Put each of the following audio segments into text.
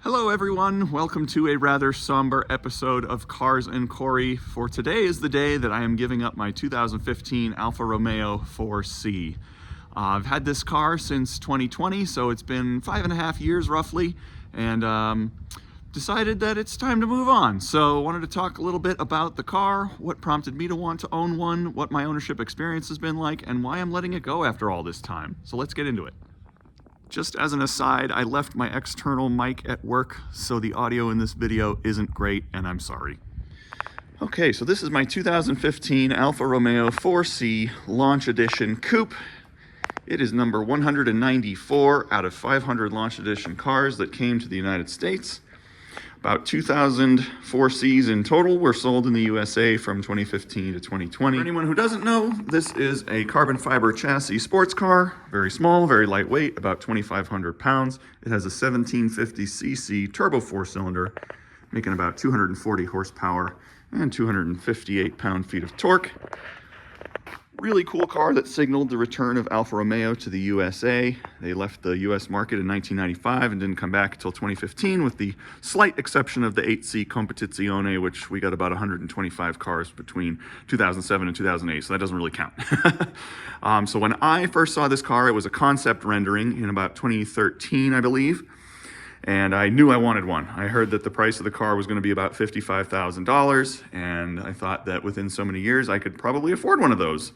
Hello everyone, welcome to a rather somber episode of Cars and Corey. For today is the day that I am giving up my 2015 Alfa Romeo 4C. I've had this car since 2020, so it's been 5.5 years roughly, and decided that it's time to move on. So I wanted to talk a little bit about the car, what prompted me to want to own one, what my ownership experience has been like, and why I'm letting it go after all this time. So let's get into it. Just as an aside, I left my external mic at work, so the audio in this video isn't great, and I'm sorry. Okay, so this is my 2015 Alfa Romeo 4C Launch Edition Coupe. It is number 194 out of 500 Launch Edition cars that came to the United States. About 2,000 4Cs in total were sold in the USA from 2015 to 2020. For anyone who doesn't know, this is a carbon fiber chassis sports car. Very small, very lightweight, about 2,500 pounds. It has a 1750cc turbo four-cylinder, making about 240 horsepower and 258 pound-feet of torque. Really cool car that signaled the return of Alfa Romeo to the USA. They left the US market in 1995 and didn't come back until 2015, with the slight exception of the 8C Competizione, which we got about 125 cars between 2007 and 2008, so that doesn't really count. So when I first saw this car, it was a concept rendering in about 2013, I believe. And I knew I wanted one. I heard that the price of the car was going to be about $55,000, and I thought that within so many years I could probably afford one of those.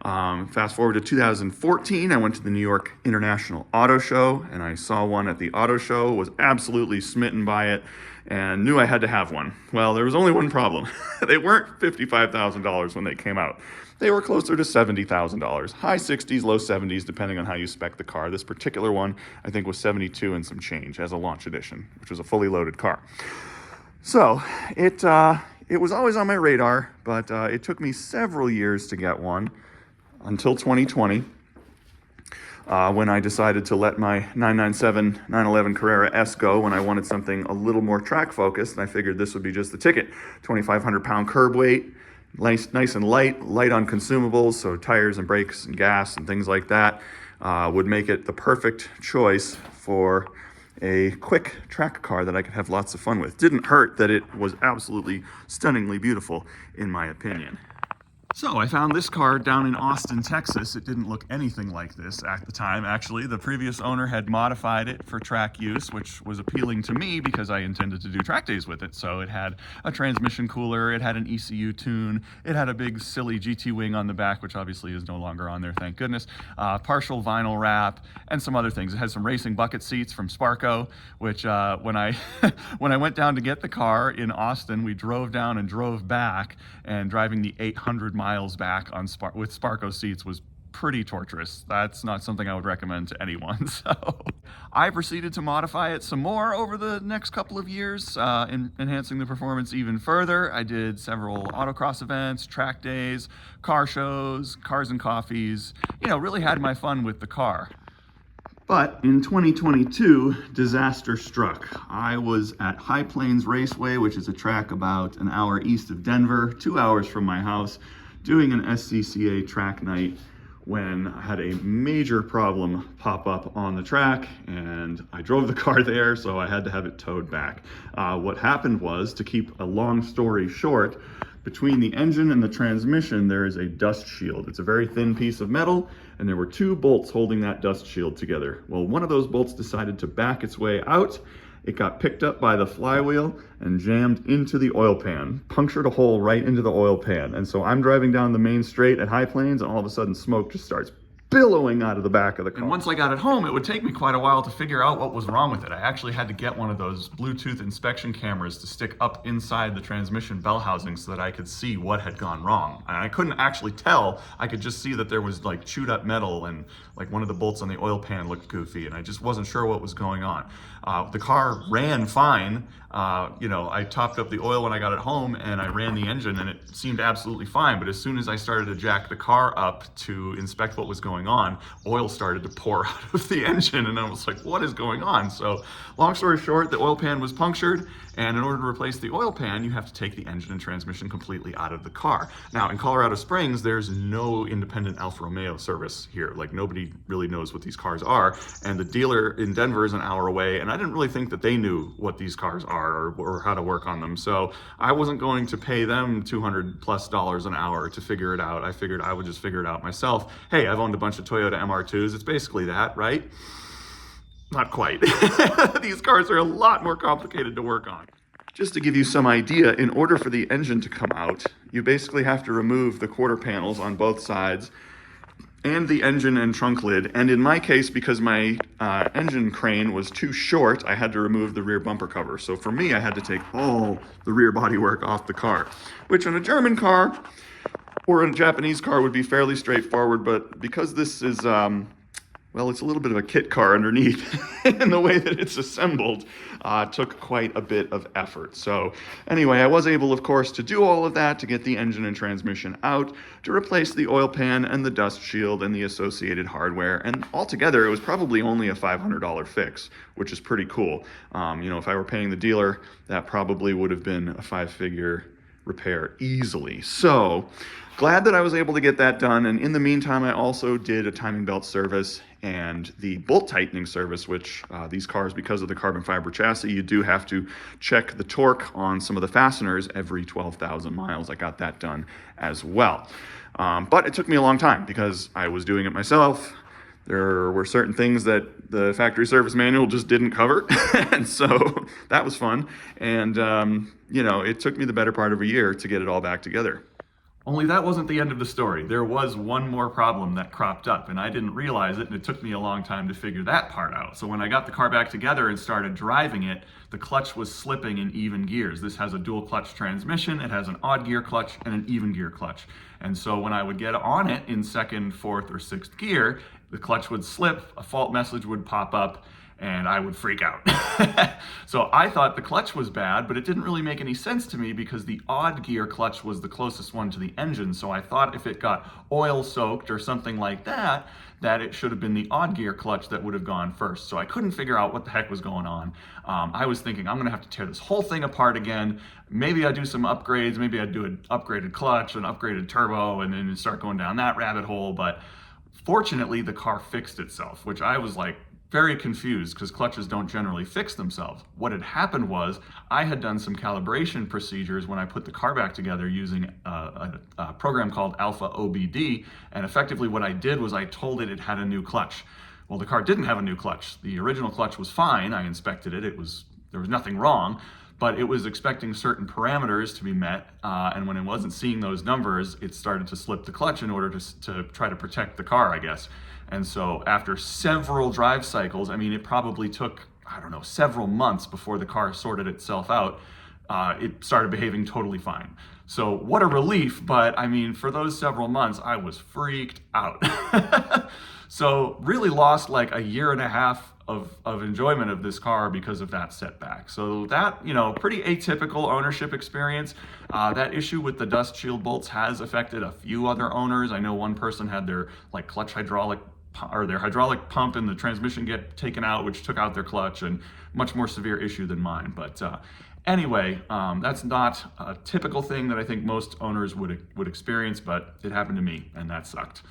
Fast forward to 2014, I went to the New York International Auto Show, and I saw one at the auto show, was absolutely smitten by it, and knew I had to have one. Well, there was only one problem. They weren't $55,000 when they came out. They were closer to $70,000, high 60s, low 70s, depending on how you spec the car. This particular one, I think, was 72 and some change as a launch edition, which was a fully loaded car. So it was always on my radar, but it took me several years to get one until 2020. When I decided to let my 997 911 Carrera S go when I wanted something a little more track focused, and I figured this would be just the ticket. 2,500 pound curb weight, nice and light on consumables, so tires and brakes and gas and things like that would make it the perfect choice for a quick track car that I could have lots of fun with. Didn't hurt that it was absolutely stunningly beautiful, in my opinion. So I found this car down in Austin, Texas. It didn't look anything like this at the time, actually. The previous owner had modified it for track use, which was appealing to me because I intended to do track days with it. So it had a transmission cooler, it had an ECU tune, it had a big silly GT wing on the back, which obviously is no longer on there, thank goodness, partial vinyl wrap, and some other things. It had some racing bucket seats from Sparco, which when I went down to get the car in Austin, we drove down and drove back, and driving the 800 miles back on with Sparco seats was pretty torturous. That's not something I would recommend to anyone. So I proceeded to modify it some more over the next couple of years, enhancing the performance even further. I did several autocross events, track days, car shows, cars and coffees, really had my fun with the car. But in 2022, disaster struck. I was at High Plains Raceway, which is a track about an hour east of Denver, 2 hours from my house, doing an SCCA track night when I had a major problem pop up on the track, and I drove the car there, so I had to have it towed back. What happened was, to keep a long story short, between the engine and the transmission, there is a dust shield. It's a very thin piece of metal, and there were two bolts holding that dust shield together. Well, one of those bolts decided to back its way out. It got picked up by the flywheel and jammed into the oil pan, punctured a hole right into the oil pan. And so I'm driving down the main straight at High Plains, and all of a sudden smoke just starts billowing out of the back of the car. And once I got it home, it would take me quite a while to figure out what was wrong with it. I actually had to get one of those Bluetooth inspection cameras to stick up inside the transmission bell housing so that I could see what had gone wrong. And I couldn't actually tell. I could just see that there was like chewed up metal, and like one of the bolts on the oil pan looked goofy, and I just wasn't sure what was going on. The car ran fine. I topped up the oil when I got it home, and I ran the engine, and it seemed absolutely fine. But as soon as I started to jack the car up to inspect what was going going on, oil started to pour out of the engine, and I was like, what is going on? So long story short, the oil pan was punctured, and in order to replace the oil pan, you have to take the engine and transmission completely out of the car. Now, in Colorado Springs, there's no independent Alfa Romeo service here. Like, nobody really knows what these cars are, and the dealer in Denver is an hour away, and I didn't really think that they knew what these cars are or how to work on them. So I wasn't going to pay them $200+ an hour to figure it out. I figured I would just figure it out myself. Hey, I've owned a bunch of Toyota MR2s. It's basically that, right? Not quite. These cars are a lot more complicated to work on. Just to give you some idea, in order for the engine to come out, you basically have to remove the quarter panels on both sides and the engine and trunk lid. And in my case, because my engine crane was too short, I had to remove the rear bumper cover. So for me, I had to take all the rear bodywork off the car, which in a German car or a Japanese car would be fairly straightforward. But because this is, well, it's a little bit of a kit car underneath, and the way that it's assembled took quite a bit of effort. So anyway, I was able, of course, to do all of that, to get the engine and transmission out, to replace the oil pan and the dust shield and the associated hardware. And altogether, it was probably only a $500 fix, which is pretty cool. You know, if I were paying the dealer, that probably would have been a 5-figure repair easily. So glad that I was able to get that done. And in the meantime, I also did a timing belt service and the bolt tightening service, which these cars, because of the carbon fiber chassis, you do have to check the torque on some of the fasteners every 12,000 miles. I got that done as well. But it took me a long time because I was doing it myself. There were certain things that the factory service manual just didn't cover. And so that was fun. And, you know, it took me the better part of a year to get it all back together. Only that wasn't the end of the story. There was one more problem that cropped up, and I didn't realize it, and it took me a long time to figure that part out. So when I got the car back together and started driving it, the clutch was slipping in even gears. This has a dual clutch transmission. It has an odd gear clutch and an even gear clutch. And so when I would get on it in second, fourth, or sixth gear, the clutch would slip, a fault message would pop up, and I would freak out. So I thought the clutch was bad, but it didn't really make any sense to me because the odd gear clutch was the closest one to the engine. So I thought if it got oil soaked or something like that, that it should have been the odd gear clutch that would have gone first. So I couldn't figure out what the heck was going on. I was thinking, I'm gonna have to tear this whole thing apart again. Maybe I'd do some upgrades. Maybe I'd do an upgraded clutch, an upgraded turbo, and then start going down that rabbit hole. But fortunately, the car fixed itself, which I was like, very confused because clutches don't generally fix themselves. What had happened was I had done some calibration procedures when I put the car back together using a program called Alfa OBD, and effectively what I did was I told it had a new clutch. Well, the car didn't have a new clutch. The original clutch was fine. I inspected it. There was nothing wrong, but it was expecting certain parameters to be met, and when it wasn't seeing those numbers, it started to slip the clutch in order to try to protect the car, I guess. And so after several drive cycles, I mean, it probably took, I don't know, several months before the car sorted itself out, it started behaving totally fine. So what a relief, but I mean, for those several months, I was freaked out. So really lost like a year and a half of enjoyment of this car because of that setback. So that, you know, pretty atypical ownership experience. That issue with the dust shield bolts has affected a few other owners. I know one person had their like clutch hydraulic or their hydraulic pump in the transmission get taken out, which took out their clutch, and much more severe issue than mine. But anyway, that's not a typical thing that I think most owners would experience, but it happened to me, and that sucked.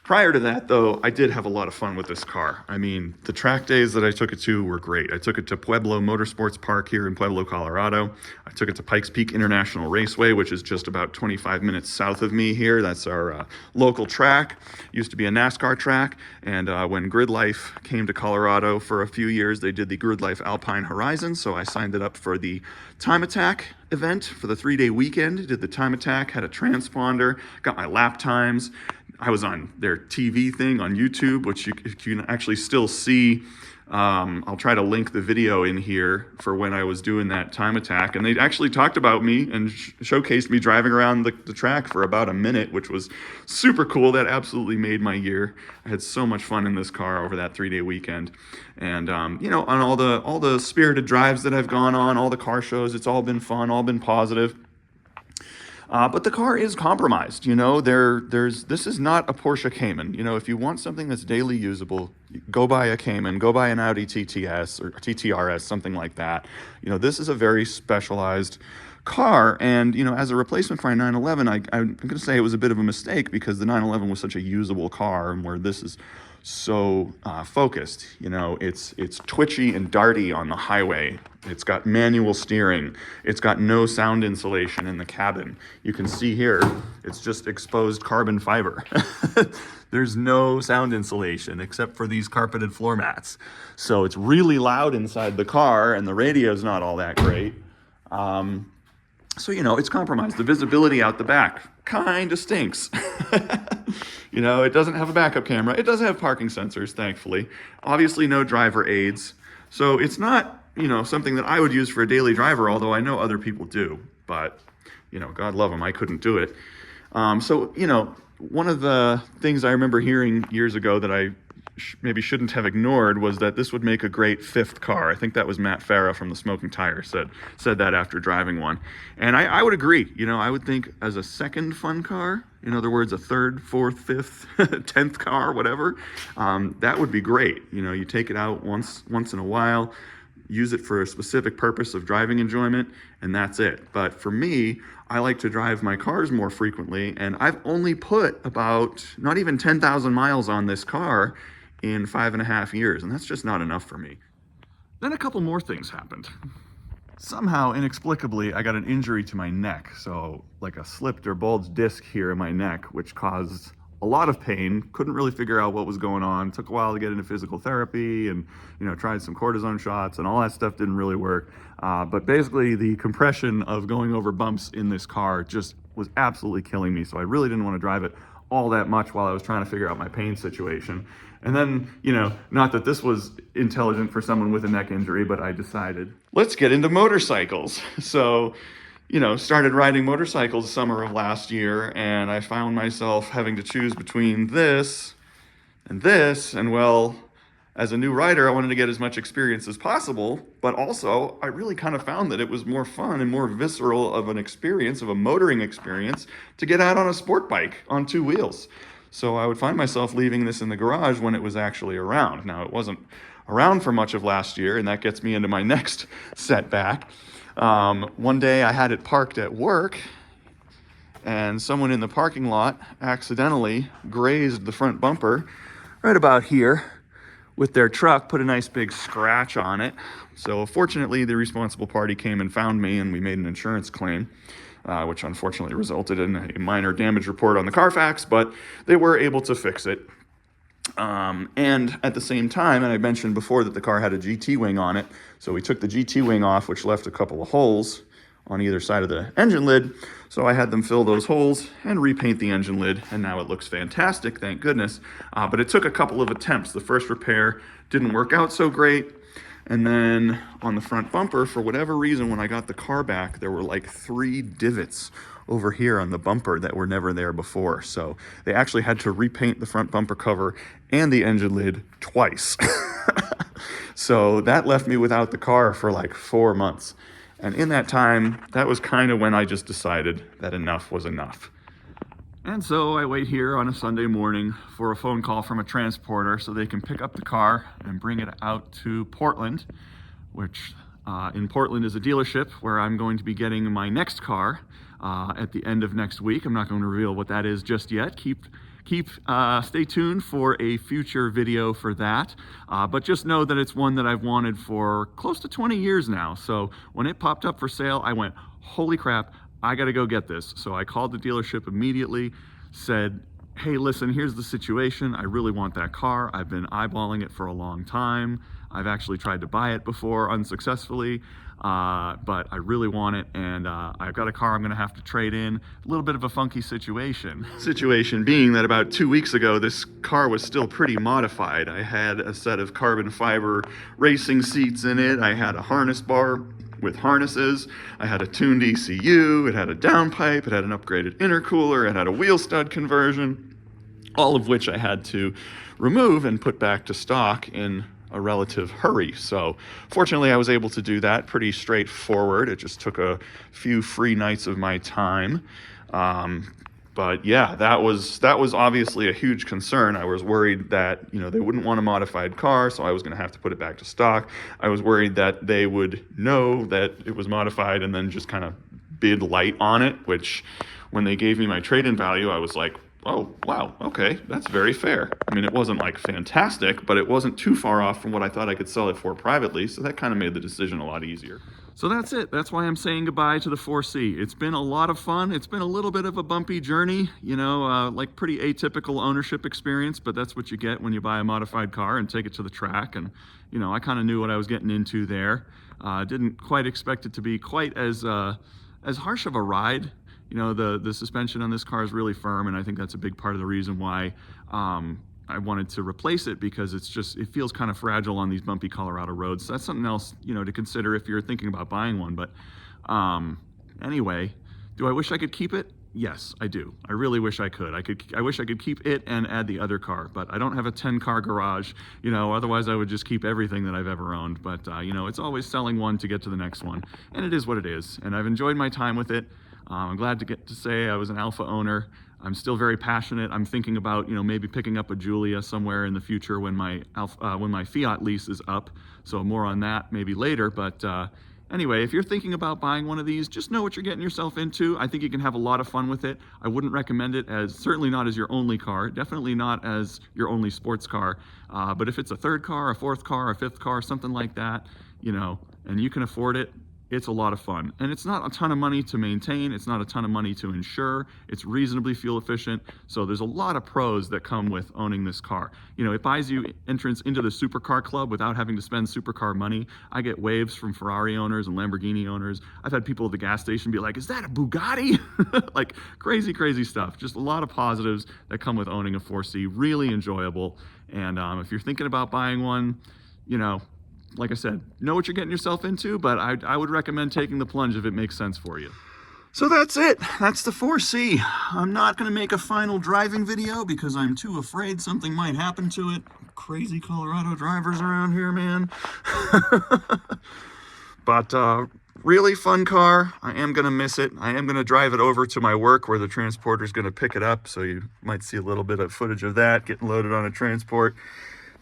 Prior to that, though, I did have a lot of fun with this car. I mean, the track days that I took it to were great. I took it to Pueblo Motorsports Park here in Pueblo, Colorado. I took it to Pikes Peak International Raceway, which is just about 25 minutes south of me here. That's our local track. Used to be a NASCAR track, and when Grid Life came to Colorado for a few years, they did the Grid Life Alpine Horizon, so I signed it up for the Time Attack event for the 3-day weekend. Did the Time Attack, had a transponder, got my lap times. I was on their TV thing on YouTube, which you can actually still see. I'll try to link the video in here for when I was doing that Time Attack. And they actually talked about me and showcased me driving around the track for about a minute, which was super cool. That absolutely made my year. I had so much fun in this car over that 3-day weekend. And, you know, on all the spirited drives that I've gone on, all the car shows, it's all been fun, all been positive. But the car is compromised. This is not a Porsche Cayman. If you want something that's daily usable, go buy a Cayman, go buy an Audi TTS or TTRS, something like that. This is a very specialized car, and as a replacement for a 911, I'm going to say it was a bit of a mistake, because the 911 was such a usable car, and where this is so focused. It's twitchy and darty on the highway. It's got manual steering. It's got no sound insulation in the cabin. You can see here, it's just exposed carbon fiber. There's no sound insulation except for these carpeted floor mats. So it's really loud inside the car, and the radio's not all that great. So, it's compromised. The visibility out the back kind of stinks. It doesn't have a backup camera. It does have parking sensors, thankfully. Obviously, no driver aids. So it's not, something that I would use for a daily driver, although I know other people do. But, God love them, I couldn't do it. One of the things I remember hearing years ago that I maybe shouldn't have ignored was that this would make a great fifth car. I think that was Matt Farah from the Smoking Tire said that after driving one. And I would agree. I would think as a second fun car, in other words, a third, fourth, fifth, 10th car, whatever, that would be great. You take it out once in a while, use it for a specific purpose of driving enjoyment, and that's it. But for me, I like to drive my cars more frequently, and I've only put about not even 10,000 miles on this car in 5.5 years, and that's just not enough for me. Then a couple more things happened. Somehow, inexplicably, I got an injury to my neck, so like a slipped or bulged disc here in my neck, which caused a lot of pain. Couldn't really figure out what was going on. Took a while to get into physical therapy, and tried some cortisone shots, and all that stuff didn't really work. But basically, the compression of going over bumps in this car just was absolutely killing me, so I really didn't want to drive it all that much while I was trying to figure out my pain situation. And then, not that this was intelligent for someone with a neck injury, but I decided, let's get into motorcycles. So, started riding motorcycles the summer of last year, and I found myself having to choose between this, and well, as a new rider, I wanted to get as much experience as possible, but also I really kind of found that it was more fun and more visceral of an experience, of a motoring experience, to get out on a sport bike on two wheels. So I would find myself leaving this in the garage when it was actually around. Now, it wasn't around for much of last year, and that gets me into my next setback. One day I had it parked at work, and someone in the parking lot accidentally grazed the front bumper right about here with their truck, put a nice big scratch on it. So fortunately, the responsible party came and found me, and we made an insurance claim, which unfortunately resulted in a minor damage report on the Carfax, but they were able to fix it. And at the same time, and I mentioned before that the car had a GT wing on it, so we took the GT wing off, which left a couple of holes on either side of the engine lid. So I had them fill those holes and repaint the engine lid, and now it looks fantastic, thank goodness. But it took a couple of attempts. The first repair didn't work out so great. And then on the front bumper, for whatever reason, when I got the car back, there were like 3 divots over here on the bumper that were never there before. So they actually had to repaint the front bumper cover and the engine lid twice. So that left me without the car for like 4 months. And in that time, that was kind of when I just decided that enough was enough. And so I wait here on a Sunday morning for a phone call from a transporter so they can pick up the car and bring it out to Portland, which in Portland is a dealership where I'm going to be getting my next car at the end of next week. I'm not going to reveal what that is just yet. Stay tuned for a future video for that. But just know that it's one that I've wanted for close to 20 years now. So when it popped up for sale, I went, holy crap, I gotta go get this. So I called the dealership immediately, said, hey, listen, here's the situation. I really want that car. I've been eyeballing it for a long time. I've actually tried to buy it before unsuccessfully, but I really want it, and I've got a car I'm gonna have to trade in. A little bit of a funky situation. Situation being that about 2 weeks ago, this car was still pretty modified. I had a set of carbon fiber racing seats in it. I had a harness bar with harnesses. I had a tuned ECU. It had a downpipe. It had an upgraded intercooler. It had a wheel stud conversion, all of which I had to remove and put back to stock in a relative hurry. So fortunately, I was able to do that pretty straightforward. It just took a few free nights of my time. But yeah, that was obviously a huge concern. I was worried that, you know, they wouldn't want a modified car, so I was going to have to put it back to stock. I was worried that they would know that it was modified and then just kind of bid light on it, which when they gave me my trade-in value, I was like, oh, wow, okay, that's very fair. I mean, it wasn't like fantastic, but it wasn't too far off from what I thought I could sell it for privately, so that kind of made the decision a lot easier. So that's it. That's why I'm saying goodbye to the 4C. It's been a lot of fun. It's been a little bit of a bumpy journey, you know, like pretty atypical ownership experience, but that's what you get when you buy a modified car and take it to the track. And, you know, I kind of knew what I was getting into there. Didn't quite expect it to be quite as harsh of a ride. You know, the suspension on this car is really firm, and I think that's a big part of the reason why I wanted to replace it, because it feels kind of fragile on these bumpy Colorado roads. So that's something else, you know, to consider if you're thinking about buying one. But anyway, do I wish I could keep it? Yes, I do. I really wish I could. I wish I could keep it and add the other car, but I don't have a 10-car garage, you know, otherwise I would just keep everything that I've ever owned. But, you know, it's always selling one to get to the next one, and it is what it is. And I've enjoyed my time with it. I'm glad to get to say I was an Alfa owner. I'm still very passionate. I'm thinking about, you know, maybe picking up a Giulia somewhere in the future when my Fiat lease is up. So more on that maybe later. But anyway, if you're thinking about buying one of these, just know what you're getting yourself into. I think you can have a lot of fun with it. I wouldn't recommend it as, certainly not as your only car, definitely not as your only sports car. But if it's a third car, a fourth car, a fifth car, something like that, you know, and you can afford it, it's a lot of fun. And it's not a ton of money to maintain. It's not a ton of money to insure. It's reasonably fuel efficient. So there's a lot of pros that come with owning this car. You know, it buys you entrance into the supercar club without having to spend supercar money. I get waves from Ferrari owners and Lamborghini owners. I've had people at the gas station be like, is that a Bugatti? Like crazy, crazy stuff. Just a lot of positives that come with owning a 4C. Really enjoyable. And if you're thinking about buying one, you know, like I said, know what you're getting yourself into, but I would recommend taking the plunge if it makes sense for you. So that's it. That's the 4C. I'm not going to make a final driving video because I'm too afraid something might happen to it. Crazy Colorado drivers around here, man. But really fun car. I am going to miss it. I am going to drive it over to my work where the transporter is going to pick it up. So you might see a little bit of footage of that getting loaded on a transport.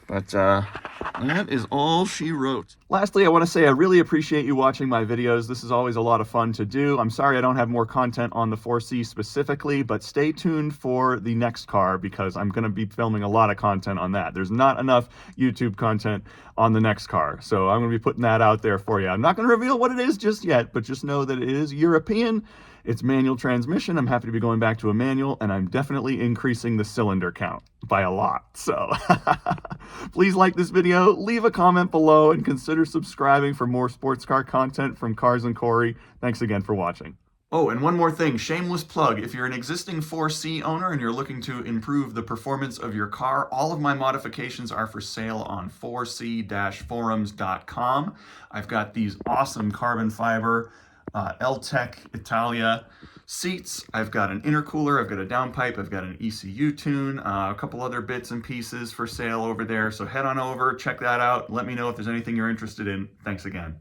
But that is all she wrote. Lastly, I want to say I really appreciate you watching my videos. This is always a lot of fun to do. I'm sorry I don't have more content on the 4C specifically, but stay tuned for the next car because I'm going to be filming a lot of content on that. There's not enough YouTube content on the next car, so I'm going to be putting that out there for you. I'm not going to reveal what it is just yet, but just know that it is European. It's manual transmission. I'm happy to be going back to a manual, and I'm definitely increasing the cylinder count by a lot. So please like this video, leave a comment below, and consider subscribing for more sports car content from Cars and Corey. Thanks again for watching. Oh, and one more thing, shameless plug. If you're an existing 4C owner and you're looking to improve the performance of your car, all of my modifications are for sale on 4c-forums.com. I've got these awesome carbon fiber L-Tech Italia seats. I've got an intercooler, I've got a downpipe, I've got an ECU tune, a couple other bits and pieces for sale over there. So head on over, check that out. Let me know if there's anything you're interested in. Thanks again.